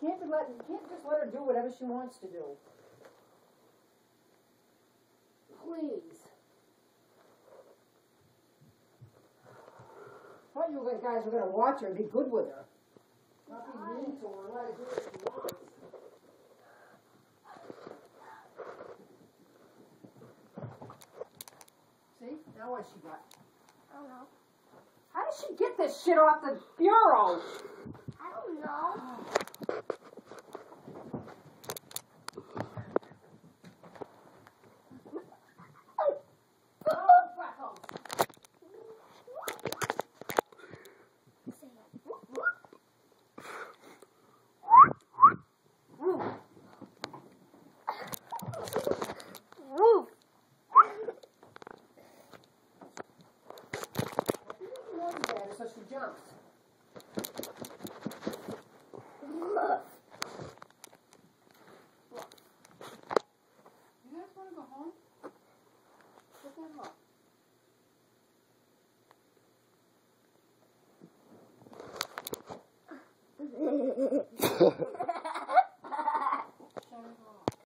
can't just let her do whatever she wants to do. Please. I thought you guys were going to watch her and be good with her. Not be mean to her and let her do what she wants. See? Now what she got? I don't know. How did she get this shit off the bureau?